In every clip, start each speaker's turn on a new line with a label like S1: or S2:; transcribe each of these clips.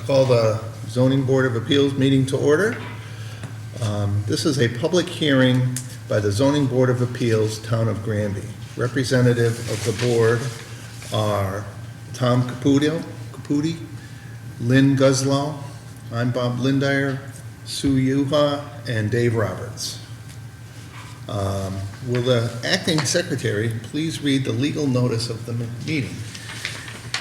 S1: call the Zoning Board of Appeals meeting to order. This is a public hearing by the Zoning Board of Appeals, Town of Granby. Representative of the board are Tom Caputi, Lynn Guzlow, I'm Bob Lindire, Sue Yuha, and Dave Roberts. Will the acting secretary please read the legal notice of the meeting?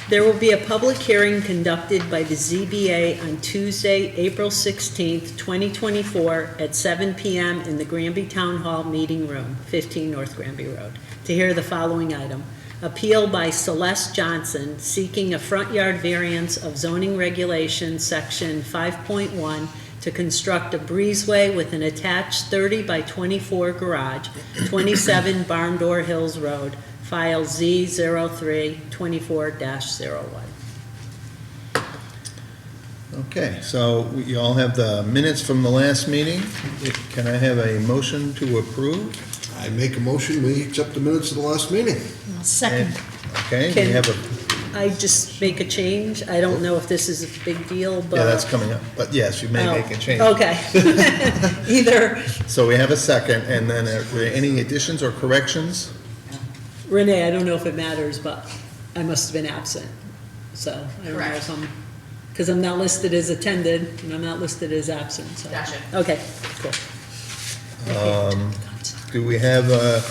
S2: There will be a public hearing conducted by the ZBA on Tuesday, April 16th, 2024 at 7 p.m. in the Granby Town Hall Meeting Room, 15 North Granby Road, to hear the following item. Appeal by Celeste Johnson seeking a front yard variance of zoning regulations section 5.1 to construct a breezeway with an attached 30 by 24 garage, 27 Barn Door Hills Road, file Z0324-01.
S1: Okay, so you all have the minutes from the last meeting. Can I have a motion to approve?
S3: I make a motion, we accept the minutes of the last meeting.
S4: Second.
S1: Okay, we
S2: Can
S1: have a,
S2: I just make a change? I don't know if this is a big deal, but...
S1: yeah, that's coming up, but yes, you may make a change.
S2: Okay. Either,
S1: So we have a second, and then are there any additions or corrections?
S2: Renee, I don't know if it matters, but I must have been absent. So I don't know if I'm, because I'm not listed as attended, and I'm not listed as absent, so.
S4: Gotcha.
S2: Okay, cool.
S1: Do we have a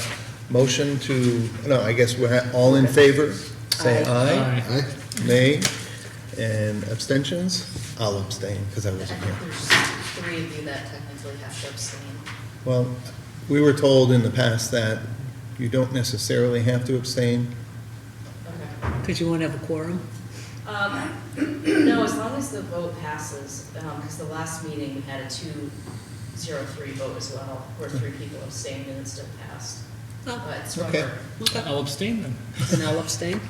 S1: motion to, no, I guess we're all in favor? Say aye.
S3: Aye.
S1: Nay, and abstentions? I'll abstain, because I wasn't here.
S4: There's 3 of you that technically have to abstain.
S1: Well, we were told in the past that you don't necessarily have to abstain.
S4: Okay.
S2: Because you won't have a quorum?
S4: No, as long as the vote passes, because the last meeting we had a 2-0-3 vote as well, where 3 people abstained and it still passed.
S2: Oh,
S4: But it's
S1: okay.
S4: rubber.
S5: I'll abstain then.
S2: And I'll abstain?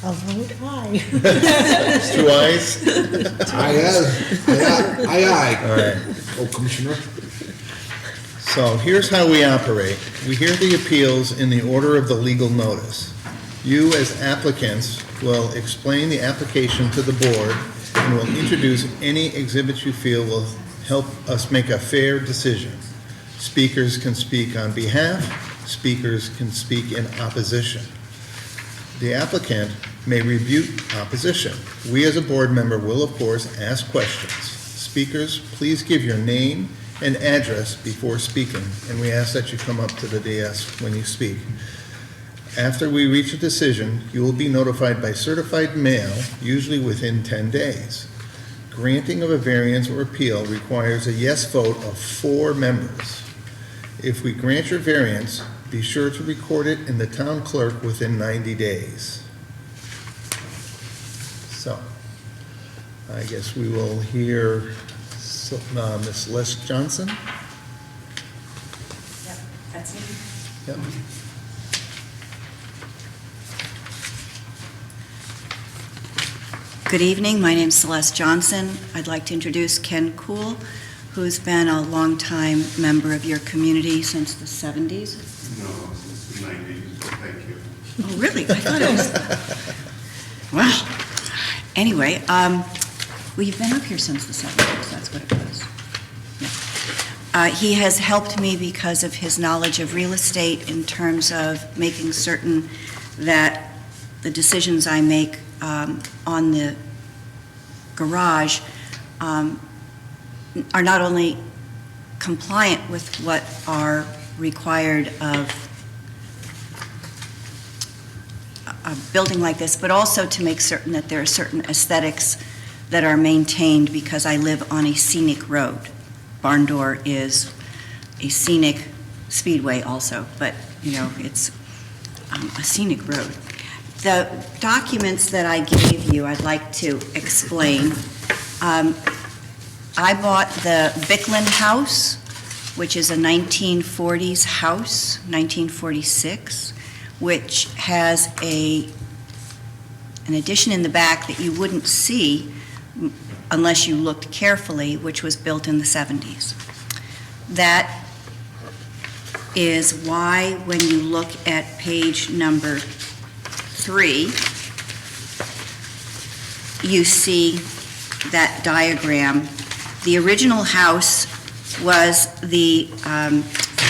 S4: I'll vote aye.
S1: Two ayes?
S3: Aye.
S1: All right.
S3: Oh, Commissioner.
S1: So here's how we operate. We hear the appeals in the order of the legal notice. You, as applicants, will explain the application to the board and will introduce any exhibits you feel will help us make a fair decision. Speakers can speak on behalf, speakers can speak in opposition. The applicant may rebut opposition. We, as a board member, will, of course, ask questions. Speakers, please give your name and address before speaking, and we ask that you come up to the dais when you speak. After we reach a decision, you will be notified by certified mail, usually within 10 days. Granting of a variance or appeal requires a yes vote of 4 members. If we grant your variance, be sure to record it in the town clerk within 90 days. So, I guess we will hear Ms. Celeste Johnson.
S4: Yep, that's me.
S1: Yep.
S6: Good evening, my name's Celeste Johnson. I'd like to introduce Ken Kuhl, who's been a longtime member of your community since the 70s.
S7: No, since the 90s, thank you.
S6: Oh, really? I thought it was... Wow. Anyway, we've been up here since the 70s, that's what it was. Yeah. He has helped me because of his knowledge of real estate in terms of making certain that the decisions I make on the garage are not only compliant with what are required of a building like this, but also to make certain that there are certain aesthetics that are maintained because I live on a scenic road. Barn Door is a scenic speedway also, but you know, it's a scenic road. The documents that I gave you, I'd like to explain. I bought the Bicklin House, which is a 1940s house, 1946, which has an addition in the back that you wouldn't see unless you looked carefully, which was built in the 70s. That is why when you look at page number 3, you see that diagram, the original house was the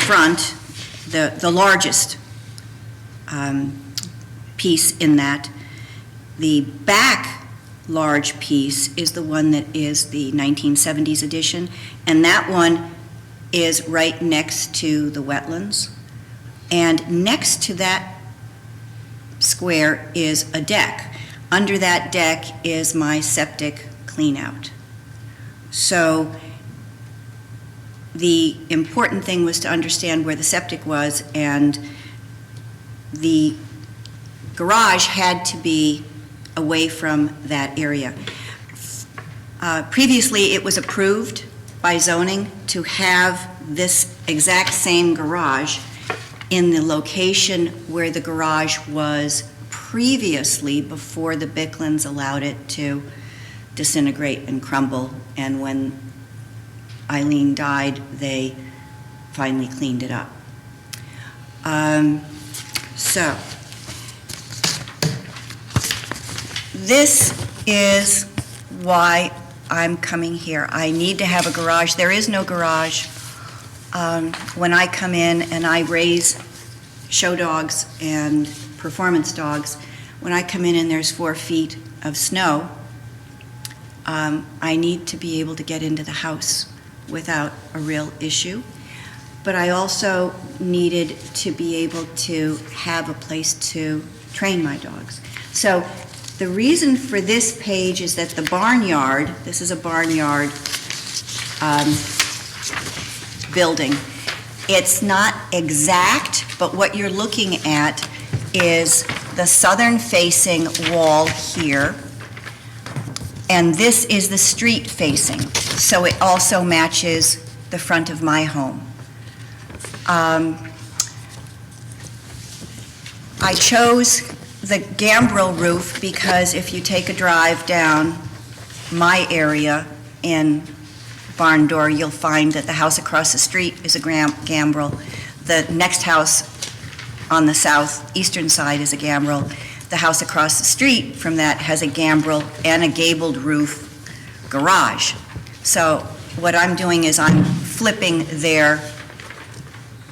S6: front, the largest piece in that. The back large piece is the one that is the 1970s edition, and that one is right next to the wetlands. And next to that square is a deck. Under that deck is my septic cleanout. So the important thing was to understand where the septic was, and the garage had to be away from that area. Previously, it was approved by zoning to have this exact same garage in the location where the garage was previously, before the Bicklins allowed it to disintegrate and crumble. And when Eileen died, they finally cleaned it up. So this is why I'm coming here. I need to have a garage. There is no garage. When I come in and I raise show dogs and performance dogs, when I come in and there's 4 feet of snow, I need to be able to get into the house without a real issue. But I also needed to be able to have a place to train my dogs. So the reason for this page is that the barnyard, this is a barnyard building. It's not exact, but what you're looking at is the southern facing wall here, and this is the street facing, so it also matches the front of my home. I chose the gambrel roof because if you take a drive down my area in Barn Door, you'll find that the house across the street is a gambrel. The next house on the southeastern side is a gambrel. The house across the street from that has a gambrel and a gabled roof garage. So what I'm doing is I'm flipping their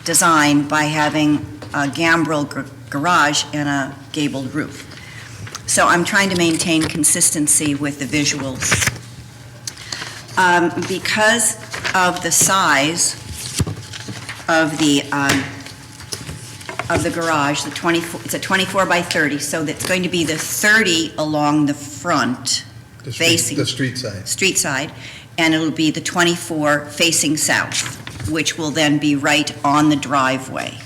S6: design by having a gambrel garage and a gabled roof. So I'm trying to maintain consistency with the visuals. Because of the size of the garage, it's a 24 by 30, so that's going to be the 30 along the front, facing
S1: The street side.
S6: street side, and it'll be the 24 facing south, which will then be right on the driveway.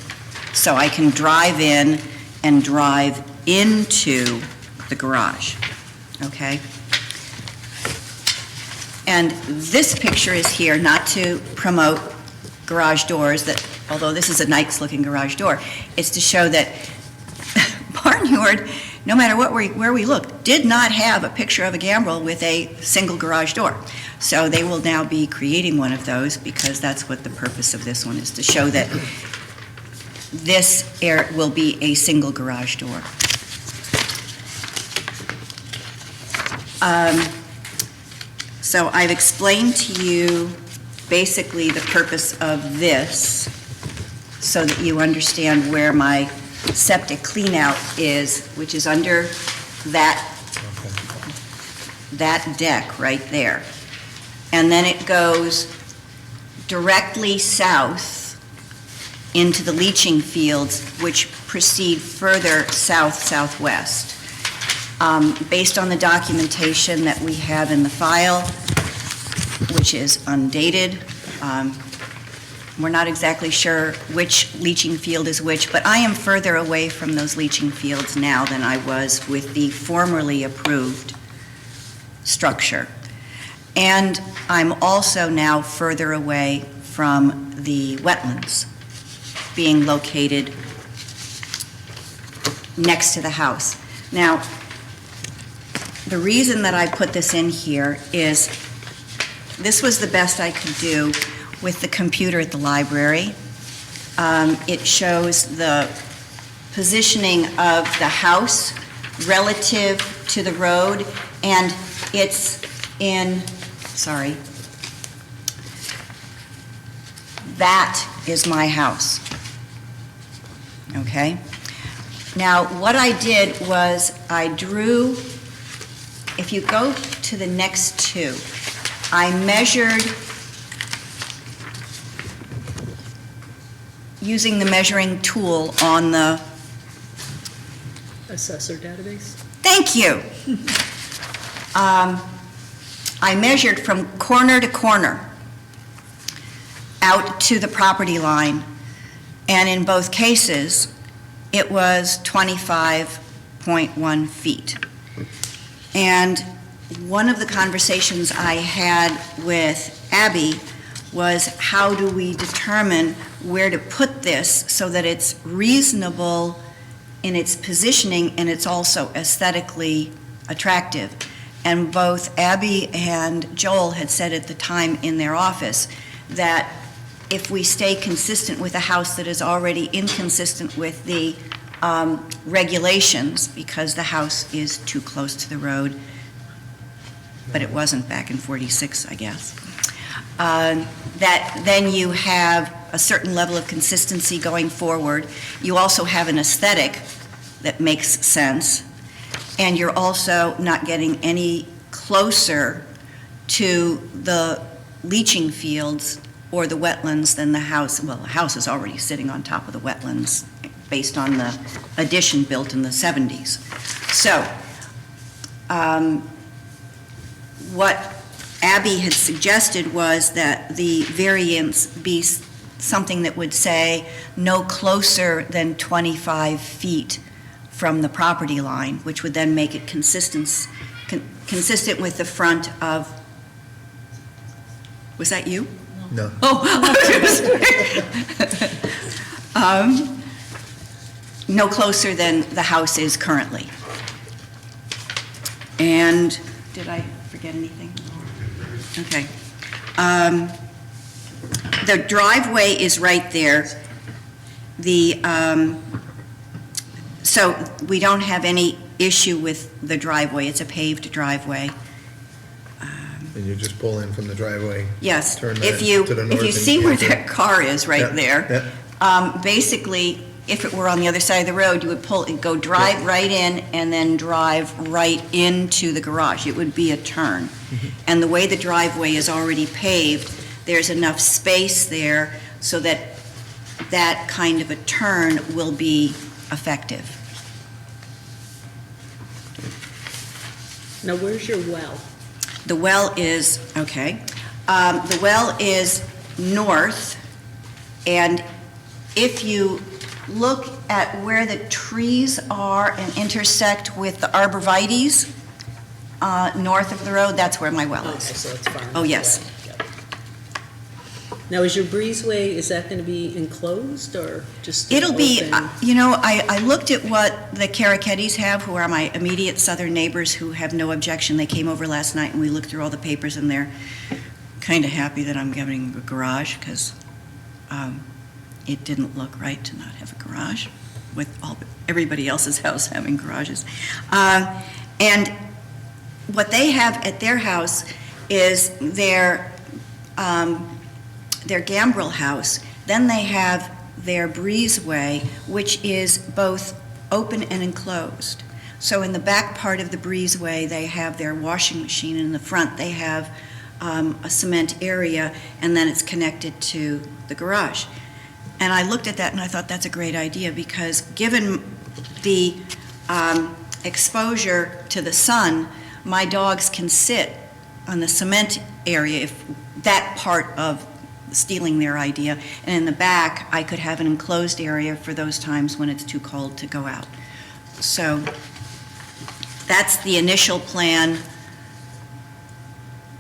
S6: So I can drive in and drive into the garage, okay? And this picture is here not to promote garage doors, that, although this is a nice-looking garage door, it's to show that Barnyard, no matter where we look, did not have a picture of a gambrel with a single garage door. So they will now be creating one of those, because that's what the purpose of this one is, to show that this will be a single garage door. So I've explained to you basically the purpose of this, so that you understand where my septic cleanout is, which is under that deck right there. And then it goes directly south into the leaching fields, which proceed further south-southwest. Based on the documentation that we have in the file, which is undated, we're not exactly sure which leaching field is which, but I am further away from those leaching fields now than I was with the formerly approved structure. And I'm also now further away from the wetlands being located next to the house. Now, the reason that I put this in here is this was the best I could do with the computer at the library. It shows the positioning of the house relative to the road, and it's that is my house. Okay? Now, what I did was I drew, if you go to the next two, I measured using the measuring tool on the,
S2: Assessor database?
S6: thank you. I measured from corner to corner out to the property line, and in both cases, it was 25.1 feet. And one of the conversations I had with Abby was, how do we determine where to put this so that it's reasonable in its positioning and it's also aesthetically attractive? And both Abby and Joel had said at the time in their office that if we stay consistent with a house that is already inconsistent with the regulations, because the house is too close to the road, but it wasn't back in 46, I guess, that then you have a certain level of consistency going forward. You also have an aesthetic that makes sense, and you're also not getting any closer to the leaching fields or the wetlands than the house. Well, the house is already sitting on top of the wetlands based on the addition built in the 70s. So, what Abby had suggested was that the variance be something that would say no closer than 25 feet from the property line, which would then make it consistent with the front of, was that you?
S1: No.
S6: Oh. No closer than the house is currently. And, did I forget anything? Okay. The driveway is right there. So we don't have any issue with the driveway. It's a paved driveway.
S1: And you just pull in from the driveway.
S6: Yes.
S1: Turn
S6: If
S1: right
S6: you,
S1: to the
S6: if
S1: north
S6: you
S1: and
S6: see where
S1: enter.
S6: that car is
S1: Yeah,
S6: right there, basically, if it were on the other side of the road, you would go drive right in and then drive right into the garage. It would be a turn. And the way the driveway is already paved, there's enough space there so that that kind of a turn will be effective.
S2: Now, where's your well?
S6: The well is, okay, the well is north, and if you look at where the trees are and intersect with the arborvitaes, north of the road, that's where my well
S2: Okay,
S6: is.
S2: so it's far.
S6: Oh, yes.
S2: Got it. Now, is your breezeway, is that going to be enclosed or just
S6: It'll be,
S2: open?
S6: I looked at what the Karakettis have, who are my immediate southern neighbors who have no objection. They came over last night and we looked through all the papers and they're kind of happy that I'm getting a garage because it didn't look right to not have a garage with everybody else's house having garages. And what they have at their house is their gambrel house. Then they have their breezeway, which is both open and enclosed. So in the back part of the breezeway, they have their washing machine. In the front, they have a cement area, and then it's connected to the garage. And I looked at that and I thought that's a great idea because given the exposure to the sun, my dogs can sit on the cement area, if that part of stealing their idea, and in the back, I could have an enclosed area for those times when it's too cold to go out. So that's the initial plan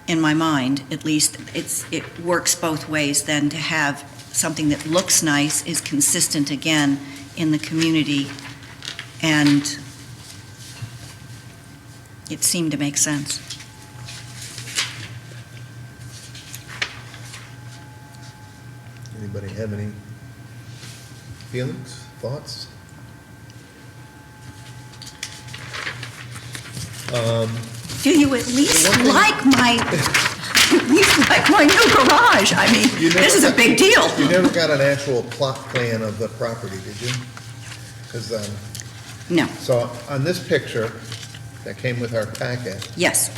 S6: in my mind, at least. It works both ways then to have something that looks nice, is consistent again in the community, and it seemed to make sense.
S1: Anybody have any feelings, thoughts?
S6: Do you at least like my, at least like my new garage? I mean,
S1: You never-
S6: this is a big deal.
S1: You never got an actual plot plan of the property, did you? Because,
S6: No,
S1: so on this picture that came with our packet,
S6: yes.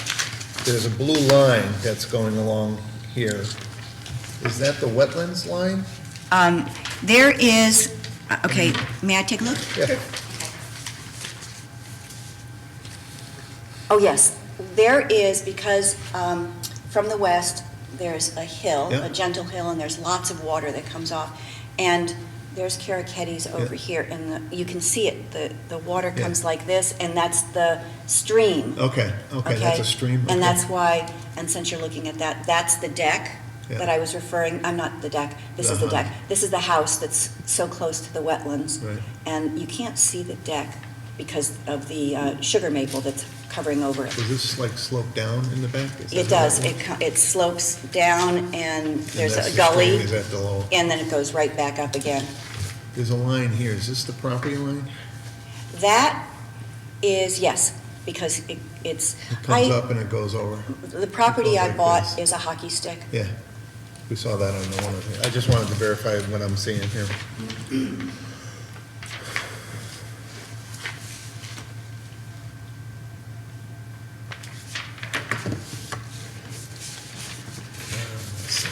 S1: there's a blue line that's going along here. Is that the wetlands line?
S6: There is, okay, may I take a look?
S1: Yeah.
S6: Oh, yes. There is, because from the west, there's a hill,
S1: Yeah.
S6: a gentle hill, and there's lots of water that comes off. And there's Caracettes over
S1: Yeah.
S6: here, and you can see it, the water
S1: Yeah.
S6: comes like this, and that's the stream.
S1: Okay, that's a stream.
S6: And
S1: okay.
S6: that's why, and since you're looking at that, that's the deck
S1: Yeah.
S6: that I was referring, I'm not the deck, this is the
S1: Uh-huh.
S6: deck. This is the house that's so close to the wetlands.
S1: Right.
S6: And you can't see the deck because of the sugar maple that's covering over it.
S1: Does this like slope down in the back? Is that
S6: It
S1: how
S6: does,
S1: works?
S6: it slopes down, and there's
S1: that's
S6: a
S1: the
S6: gully,
S1: stream, Is that the low?
S6: and then it goes right back up again.
S1: There's a line here. Is this the property line?
S6: That is, yes, because it's,
S1: It comes up and it goes over.
S6: the property
S1: It goes
S6: I
S1: like
S6: bought
S1: this.
S6: is a hockey stick.
S1: Yeah, we saw that on the one of the, I just wanted to verify what I'm seeing here. Let's see.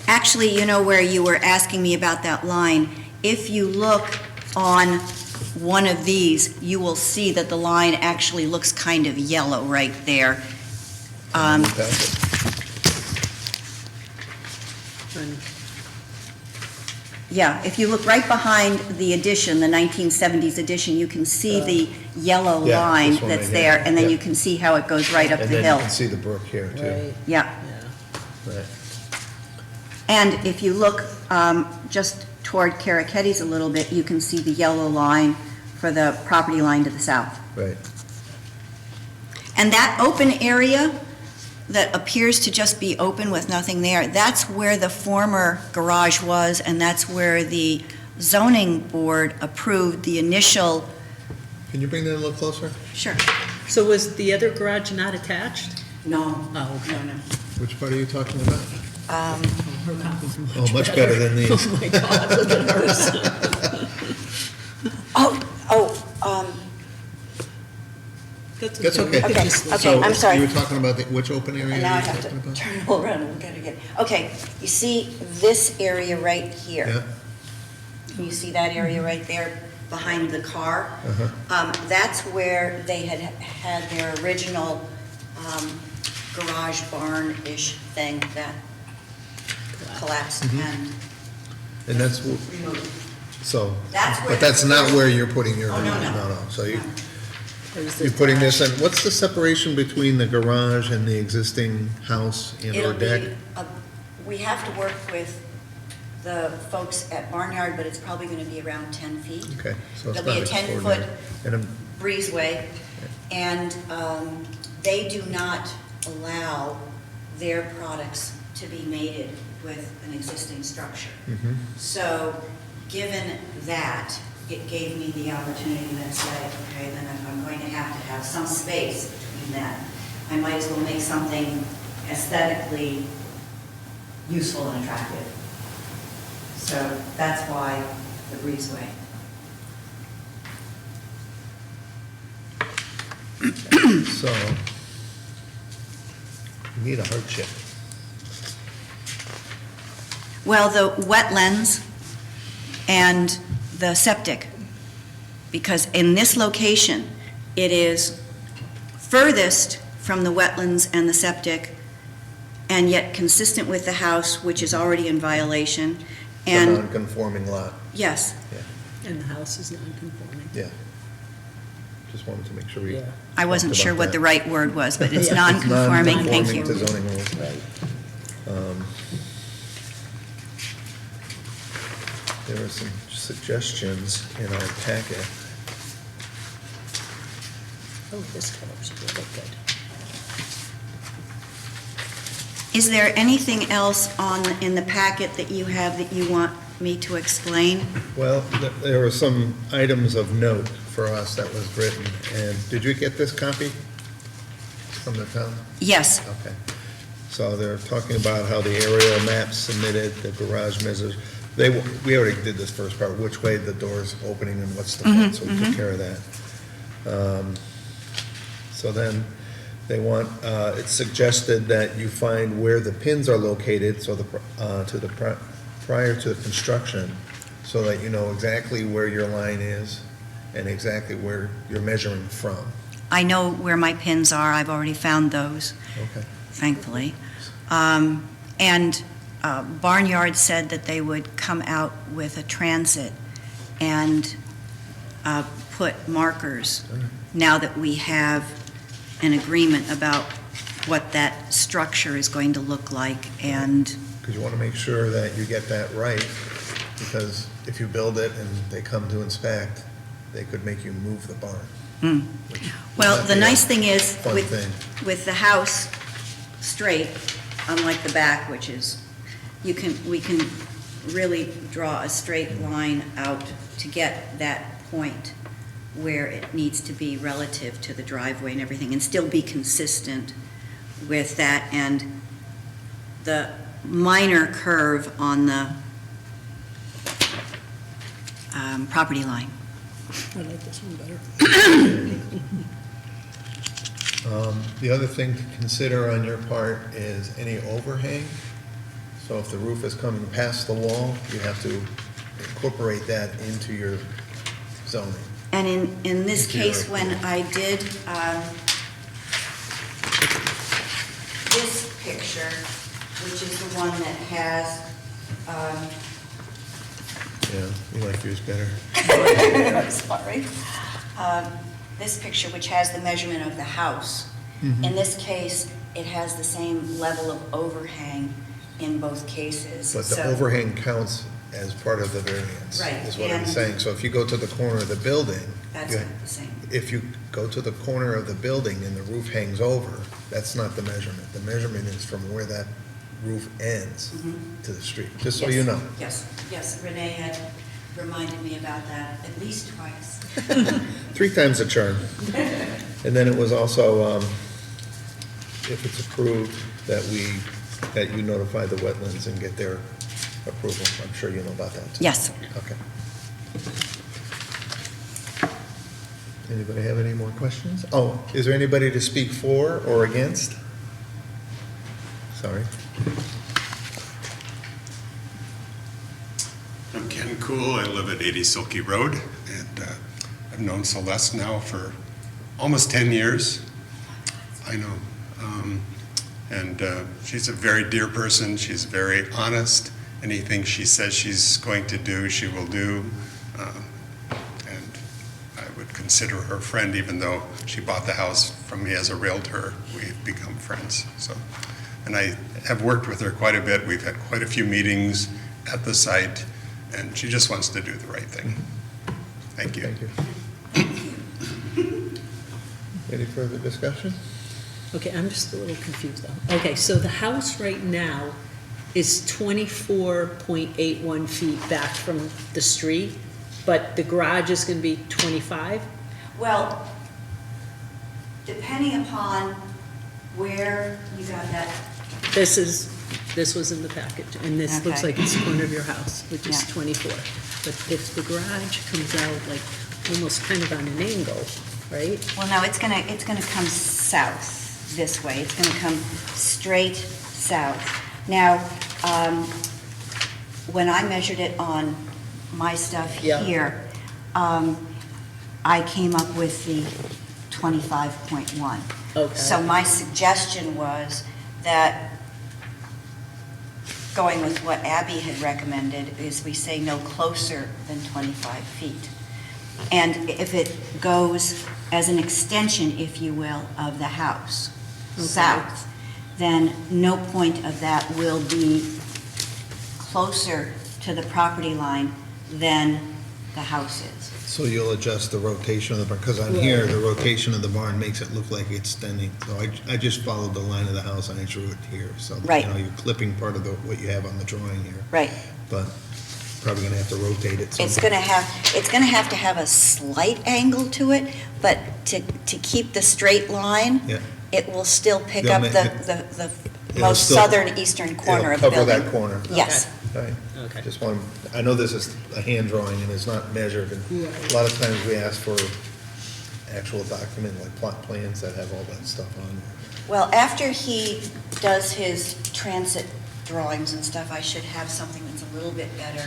S6: Actually, you know where you were asking me about that line, if you look on one of these, you will see that the line actually looks kind of yellow right there.
S1: Packet.
S6: Yeah, if you look right behind the addition, the 1970s addition, you can see the yellow
S1: Yeah,
S6: line
S1: this one
S6: that's
S1: right
S6: there,
S1: here,
S6: and then
S1: yeah.
S6: you can see how it goes right up
S1: And
S6: the
S1: then
S6: hill.
S1: you can see the brook here too.
S2: Right,
S6: Yeah,
S2: yeah.
S1: Right.
S6: and if you look just toward Caracettes a little bit, you can see the yellow line for the property line to the south.
S1: Right.
S6: And that open area that appears to just be open with nothing there, that's where the former garage was, and that's where the zoning board approved the initial.
S1: Can you bring that a little closer?
S6: Sure.
S2: So was the other garage not attached?
S6: No.
S2: Oh, okay.
S6: No.
S1: Which part are you talking about?
S2: Her copy's
S1: Oh, much better than these.
S2: Oh, my God, look at hers.
S1: That's okay.
S2: We could just-
S6: Okay,
S1: So
S6: I'm sorry.
S1: You were talking about which open area
S6: And
S1: are
S6: now I
S1: you
S6: have
S1: talking
S6: to
S1: about?
S6: turn it all around and look at it again. Okay, you see this area right here?
S1: Yeah,
S6: Can you see that area right there behind the car?
S1: uh-huh,
S6: That's where they had their original garage barn-ish thing that collapsed
S1: Mhm.
S6: and
S1: and that's,
S6: removed.
S1: so,
S6: That's where
S1: but that's not where you're putting your,
S6: Oh, no.
S1: no, so you,
S2: There's the
S1: you're putting this
S2: garage.
S1: in, what's the separation between the garage and the existing house and or
S6: It'll
S1: deck?
S6: be, we have to work with the folks at Barnyard, but it's probably going to be around 10 feet.
S1: Okay, so it's
S6: It'll be
S1: not
S6: a 10-foot
S1: extraordinary. And
S6: breezeway, and they do not allow their products to be mated with an existing structure.
S1: mhm,
S6: So, given that, it gave me the opportunity to say, okay, then if I'm going to have some space between that, I might as well make something aesthetically useful and attractive. So that's why the breezeway.
S1: so, you need a hardship.
S6: Well, the wetlands and the septic, because in this location, it is furthest from the wetlands and the septic, and yet consistent with the house, which is already in violation.
S1: It's a
S6: And,
S1: non-conforming lot,
S6: yes,
S2: And the house is non-conforming.
S1: yeah. Just wanted to make sure we.
S2: Yeah.
S6: I wasn't
S1: talked
S6: sure
S1: about
S6: what
S1: that.
S6: the right word was, but it's
S2: Yeah.
S6: non-conforming, thank
S1: Non-conforming to
S6: you.
S1: zoning rules.
S2: Right.
S1: There are some suggestions in our packet.
S2: Oh, this color's really good.
S6: Is there anything else in the packet that you have that you want me to explain?
S1: Well, there were some items of note for us that was written, and did you get this copy from the town?
S6: Yes,
S1: Okay. So they're talking about how the aerial maps submitted, the garage measures, we already did this first part, which way the door's opening and what's the front, so we took care of that. So then, they want, it's suggested that you find where the pins are located, so prior to the construction, so that you know exactly where your line is and exactly where you're measuring from.
S6: I know where my pins are. I've already found those,
S1: Okay.
S6: thankfully. And Barnyard said that they would come out with a transit and put markers, now that we have an agreement about what that structure is going to look like, and
S1: Because you want to make sure that you get that right, because if you build it and they come to inspect, they could make you move the barn. which would
S6: well,
S1: not
S6: the
S1: be a
S6: nice thing is,
S1: Fun thing.
S6: with the house straight, unlike the back, which is, we can really draw a straight line out to get that point where it needs to be relative to the driveway and everything, and still be consistent with that, and the minor curve on the property line.
S2: I like this one better.
S1: The other thing to consider on your part is any overhang. So if the roof is coming past the wall, you have to incorporate that into your zoning.
S6: And in this
S1: Into your-
S6: case, when I did this picture, which is the one that has,
S1: Yeah, you like yours better.
S6: sorry, this picture, which has the measurement of the house,
S1: Mm-hmm.
S6: in this case, it has the same level of overhang in both cases.
S1: But the
S6: So-
S1: overhang counts as part of the variance.
S6: Right,
S1: Is what I'm
S6: and-
S1: saying. So if you go to the corner of the building.
S6: That's
S1: you-
S6: not the same.
S1: If you go to the corner of the building and the roof hangs over, that's not the measurement. The measurement is from where that roof ends to the street, just so you
S6: Yes,
S1: know.
S6: Yes, Renee had reminded me about that at least twice.
S1: 3 times the charm. And then it was also, if it's approved, that you notify the wetlands and get their approval. I'm sure you know about that. too.
S6: Yes.
S1: Okay. Anybody have any more questions? Oh, is there anybody to speak for or against? Sorry.
S7: I'm Ken Cool, I live at 80 Silky Road, and I've known Celeste now for almost 10 years. I know. And she's a very dear person, she's very honest. Anything she says she's going to do, she will do. And I would consider her a friend, even though she bought the house from me as a realtor. We've become friends, so. And I have worked with her quite a bit. We've had quite a few meetings at the site, and she just wants to do the right thing. Thank you.
S1: Thank you. Any further discussion?
S2: Okay, I'm just a little confused though. Okay, so the house right now is 24.81 feet back from the street, but the garage is gonna be 25?
S6: Well, depending upon where you got that,
S2: This was in the package, and this looks
S6: Okay.
S2: like it's the corner of your house, which is
S6: Yeah.
S2: 24. But if the garage comes out like almost kind of on an angle, right?
S6: well, no, it's gonna come south this way. It's gonna come straight south. Now, when I measured it on my stuff
S2: Yeah.
S6: here, I came up with the 25.1.
S2: Okay.
S6: So my suggestion was that, going with what Abby had recommended, is we say no closer than 25 feet. And if it goes as an extension, if you will, of the house,
S2: Okay.
S6: south, then no point of that will be closer to the property line than the house is.
S1: So you'll adjust the rotation of the barn, because on here, the rotation of the barn makes it look like it's extending. So I just followed the line of the house and I drew it here. So,
S6: Right.
S1: you know, you're clipping part of what you have on the drawing here.
S6: Right.
S1: But probably gonna have to rotate it
S6: It's
S1: somehow.
S6: gonna have to have a slight angle to it, but to keep the straight line,
S1: Yeah.
S6: it will still pick
S1: They'll
S6: up
S1: ma-
S6: the
S1: It'll
S6: most
S1: still-
S6: southern eastern corner of the
S1: It'll
S6: building.
S1: cover that corner.
S6: Yes.
S1: Right.
S2: Okay.
S1: Just want, I know this is a hand drawing and it's not measured, and
S2: Right.
S1: a lot of times we ask for actual document, like plot plans that have all that stuff on.
S6: Well, after he does his transit drawings and stuff, I should have something that's a little bit better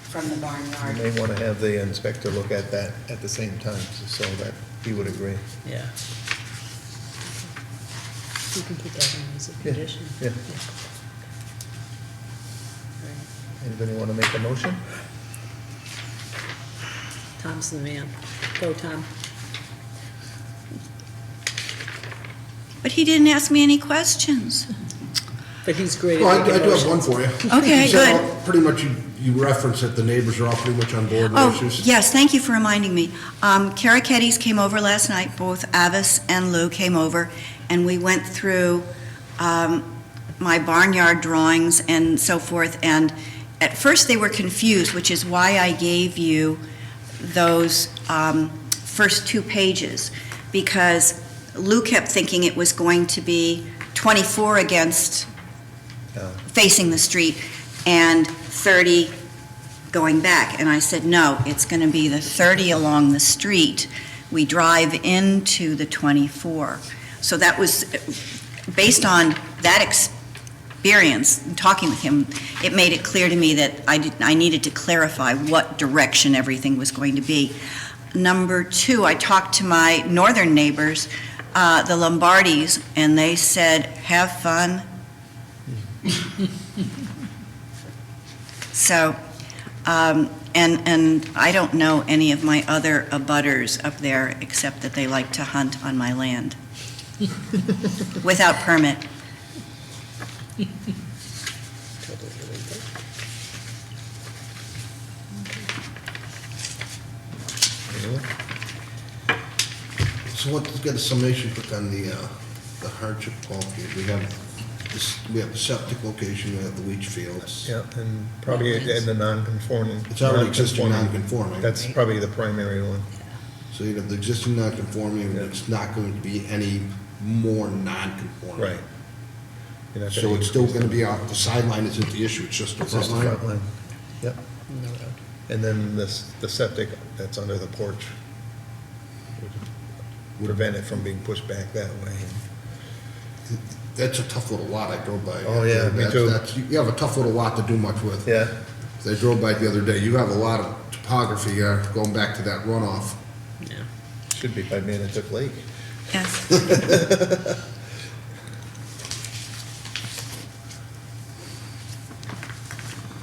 S6: from the
S1: You
S6: barnyard.
S1: may want to have the inspector look at that at the same time, so that he would agree.
S2: Yeah. You can put that in as a
S1: Yeah,
S2: condition.
S1: yeah.
S2: Right.
S1: Anybody want to make a motion?
S2: Tom's the man. Go, Tom.
S6: But he didn't ask me any questions.
S2: But he's great
S3: Well,
S2: at
S3: I
S2: making
S3: do have one
S2: motions.
S3: for you.
S6: Okay,
S3: You said
S6: good.
S3: Pretty much you referenced that the neighbors are all pretty much on board with
S6: Oh,
S3: issues.
S6: yes, thank you for reminding me. Kara Keddies came over last night, both Avis and Lou came over, and we went through my barnyard drawings and so forth, and at first they were confused, which is why I gave you those first 2 pages, because Lou kept thinking it was going to be 24 against facing the street and 30 going back. And I said, no, it's going to be the 30 along the street. We drive into the 24. So that was, based on that experience, talking with him, it made it clear to me that I needed to clarify what direction everything was going to be. Number 2, I talked to my northern neighbors, the Lombardis, and they said, have fun. So, and I don't know any of my other abutters up there, except that they like to hunt on my land without permit.
S2: Totally illegal.
S3: So let's get a summation quick on the hardship qualification. We have the septic location, we have the leach fields.
S1: Yeah, and probably in the non-conforming.
S3: It's already existing non-conforming.
S1: That's probably the primary one.
S3: So you have the existing non-conforming,
S1: Yeah.
S3: it's not going to be any more non-conforming.
S1: Right. You're not
S3: So
S1: gonna
S3: it's still
S1: increase
S3: going to be, the sideline isn't the issue, it's just the
S1: It's
S3: front
S1: just the front
S3: line.
S1: line. Yep.
S2: No road.
S1: And then the septic that's under the porch would prevent it from being pushed back that way.
S3: That's a tough little lot I drove by.
S1: Oh, yeah, me
S3: That's-
S1: too.
S3: You have a tough little lot to do much with.
S1: Yeah,
S3: I drove by it the other day, you have a lot of topography going back to that runoff.
S2: Yeah.
S1: should be by Manitouk Lake.
S6: Yes.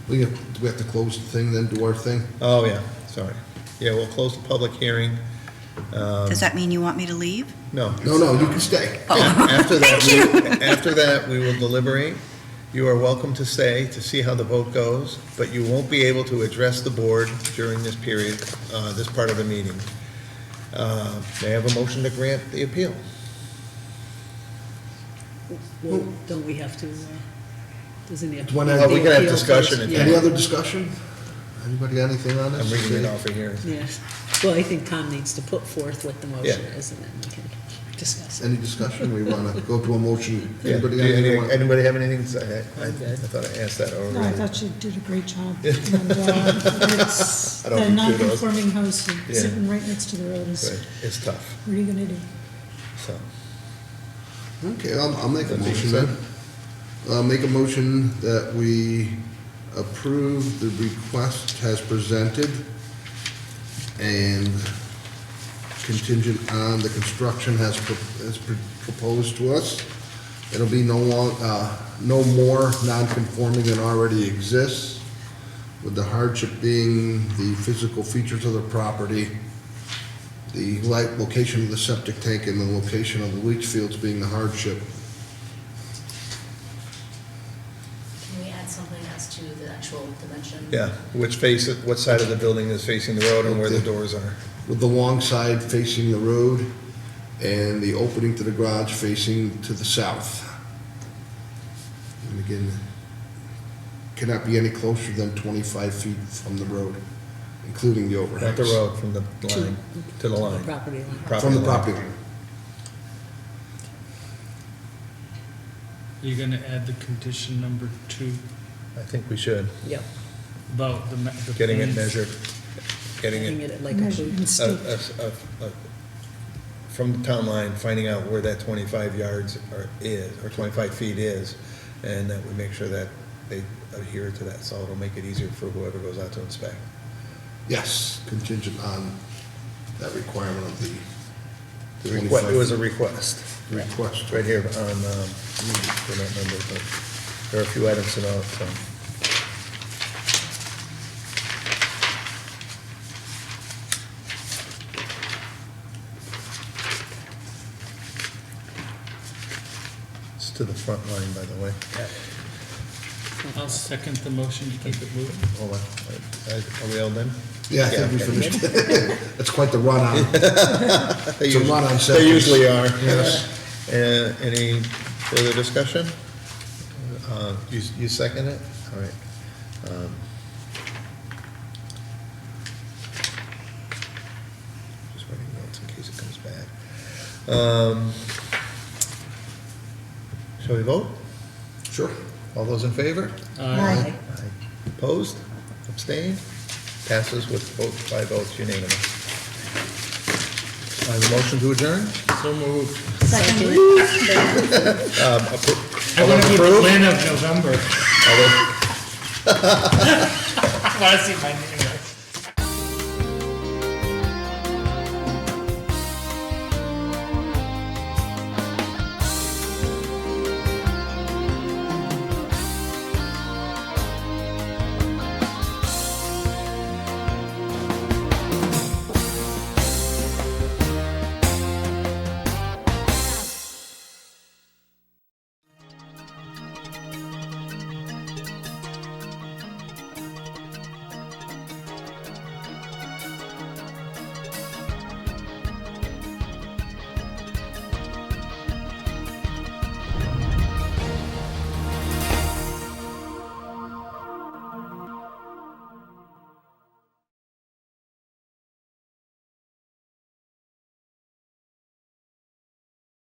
S3: Do we have to close the thing, then do our thing?
S1: Oh, yeah, sorry. Yeah, we'll close the public hearing.
S6: Does that mean you want me to leave?
S1: No.
S3: No, you can stay.
S1: After that,
S6: Thank
S1: after that, we will deliberate. You are welcome to stay to see how the vote goes, but you won't be able to address the board during this period, this part of the meeting. May I have a motion to grant the appeal?
S2: Well, don't we have to, doesn't he have to?
S3: When
S2: do
S3: I-
S2: the
S3: we
S1: can have
S2: appeal
S1: discussion
S2: first?
S1: if
S2: Yeah.
S3: Any other discussion? Anybody got anything on this?
S1: I'm reading it off of here.
S2: Yes. Well, I think Tom needs to put forth what the motion
S1: Yeah.
S2: is, and then we can discuss it.
S3: Any discussion? We want to go to a motion.
S1: Yeah.
S3: Anybody
S1: Do
S3: got anything?
S1: Anybody have anything to say? I
S2: I'm good.
S1: thought I asked that
S5: No, I
S1: already.
S5: thought you did a great job. And, it's
S1: I don't
S5: the
S1: do kudos.
S5: non-conforming house
S1: Yeah.
S5: sitting right next to the road is,
S1: But it's tough,
S5: what are you gonna do?
S1: so.
S3: Okay, I'll make a
S1: That being
S3: motion
S1: said.
S3: then. I'll make a motion that we approve the request as presented and contingent on the construction as proposed to us. It'll be no more non-conforming than already exists, with the hardship being the physical features of the property, the location of the septic tank and the location of the leach fields being the hardship.
S4: Can we add something as to the actual dimension?
S1: Yeah, what side of the building is facing the road and where the doors are.
S3: With the long side facing the road and the opening to the garage facing to the south. And again, cannot be any closer than 25 feet from the road, including the overhangs.
S1: Not the road, from the line, to the line.
S2: Property line.
S3: From the
S1: line.
S3: property line.
S8: You're gonna add the condition number 2
S1: I think we should,
S2: Yep,
S8: about the
S1: getting it
S8: plans.
S1: measured, getting
S2: getting
S1: it
S2: it like a
S5: Measure
S2: food.
S5: and stick.
S1: From the town line, finding out where that 25 yards or 25 feet is, and that we make sure that they adhere to that, so it'll make it easier for whoever goes out to inspect.
S3: Yes, contingent on that requirement of the
S1: It
S3: 25
S1: was a request,
S3: request.
S1: It's right here on, for that number, but there are a few items to note, so. It's to the front line, by the way.
S8: I'll second the motion to keep it moving.
S1: Hold on, are we all done?
S3: Yeah, I think we
S1: okay.
S3: finished. That's quite the run-on.
S1: They
S3: It's a run-on
S1: They
S3: sentence.
S1: usually are.
S3: Yes.
S1: Any further discussion? You second it? All right. Just writing notes in case it comes back. Shall we vote?
S3: Sure.
S1: All those in favor?
S5: Aye.
S1: Opposed? Abstained? Passes with by votes unanimous. I have a motion to adjourn?
S8: So moved.
S5: Second.
S8: I
S1: All
S8: want
S1: those
S8: to keep the
S1: approved?
S8: plan of November.
S1: All those-
S8: I want to see my name.